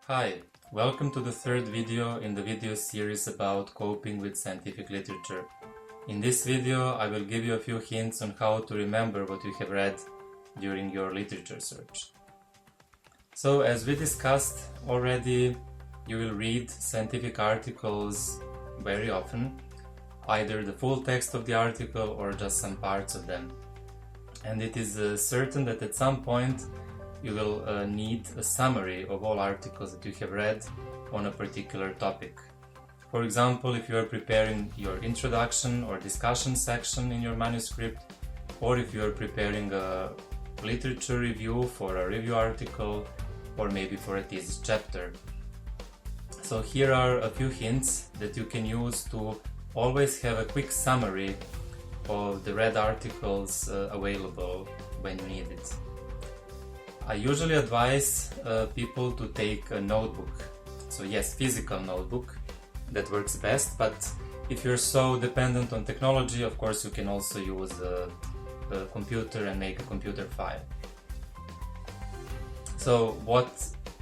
Hi, welcome to the third video in the video series about coping with scientific literature. In this video, I will give you a few hints on how to remember what you have read during your literature search. So, as we discussed already, you will read scientific articles very often, either the full text of the article or just some parts of them. And it is certain that at some point you will need a summary of all articles that you have read on a particular topic. For example, if you are preparing your introduction or discussion section in your manuscript, or if you are preparing a literature review for a review article, or maybe for a thesis chapter. So here are a few hints that you can use to always have a quick summary of the read articles available when you need it. I usually advise people to take a notebook. So yes, physical notebook, that works best, but if you're so dependent on technology, of course you can also use a computer and make a computer file. So what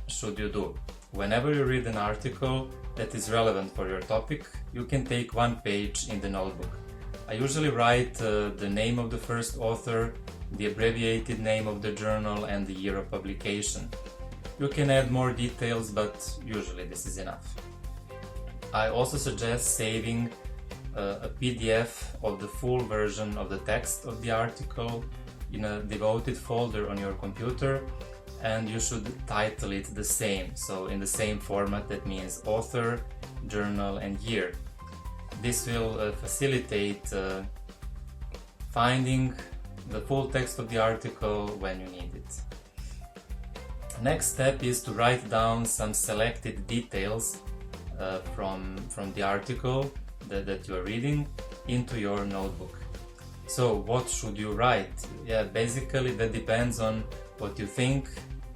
should you do? Whenever you read an article that is relevant for your topic, you can take one page in the notebook. I usually write the name of the first author, the abbreviated name of the journal, and the year of publication. You can add more details, but usually this is enough. I also suggest saving a PDF of the full version of the text of the article in a devoted folder on your computer, and you should title it the same, so in the same format. That means author, journal, and year. This will facilitate finding the full text of the article when you need it. Next step is to write down some selected details from the article that you are reading into your notebook. So what should you write? Yeah, basically that depends on what you think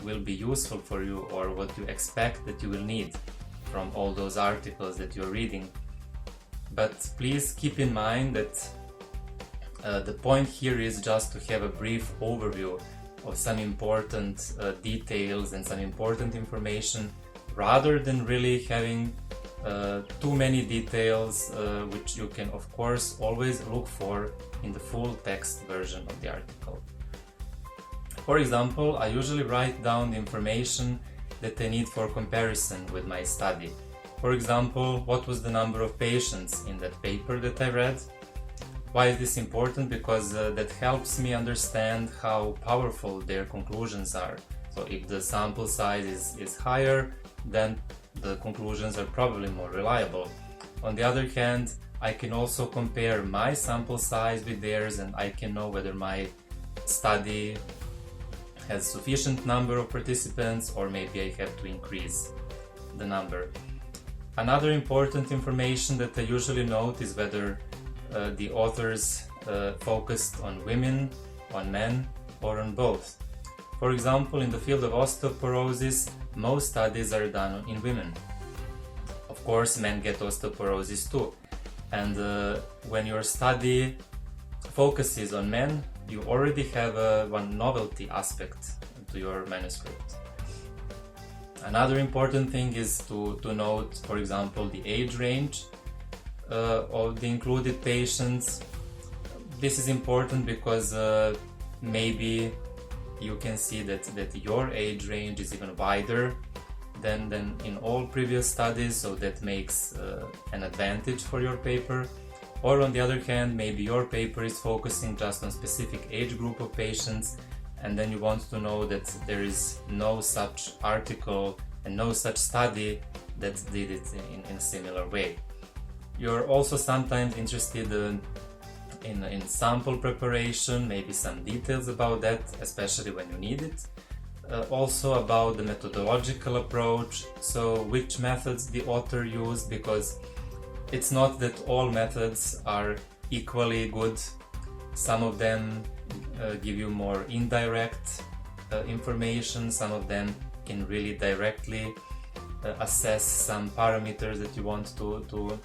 will be useful for you or what you expect that you will need from all those articles that you're reading. But please keep in mind that the point here is just to have a brief overview of some important details and some important information, rather than really having too many details, which you can of course always look for in the full text version of the article. For example, I usually write down the information that I need for comparison with my study. For example, what was the number of patients in that paper that I read? Why is this important? Because that helps me understand how powerful their conclusions are. So if the sample size is higher, then the conclusions are probably more reliable. On the other hand, I can also compare my sample size with theirs, and I can know whether my study has sufficient number of participants, or maybe I have to increase the number. Another important information that I usually note is whether the authors focused on women, on men, or on both. For example, in the field of osteoporosis, most studies are done in women. Of course, men get osteoporosis too. And when your study focuses on men, you already have one novelty aspect to your manuscript. Another important thing is to note, for example, the age range of the included patients. This is important because maybe you can see that your age range is even wider than in all previous studies, so that makes an advantage for your paper. Or on the other hand, maybe your paper is focusing just on specific age group of patients, and then you want to know that there is no such article and no such study that did it in a similar way. You're also sometimes interested in sample preparation, maybe some details about that, especially when you need it. Also about the methodological approach, so which methods the author used, because it's not that all methods are equally good. Some of them give you more indirect information, some of them can really directly assess some parameters that you want to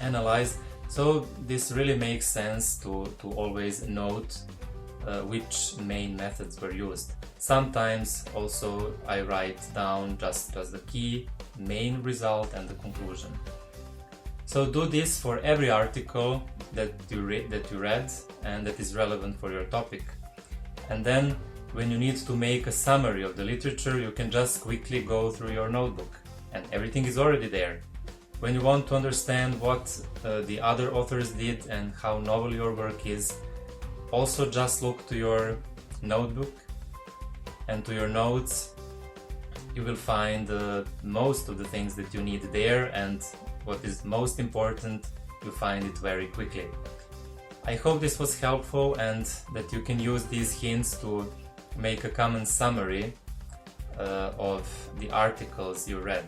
analyze. So this really makes sense to always note which main methods were used. Sometimes also I write down just the key, main result and the conclusion. So do this for every article that you read and that is relevant for your topic. And then when you need to make a summary of the literature, you can just quickly go through your notebook and everything is already there. When you want to understand what the other authors did and how novel your work is, also just look to your notebook and to your notes. You will find most of the things that you need there, and what is most important, you find it very quickly. I hope this was helpful and that you can use these hints to make a common summary of the articles you read.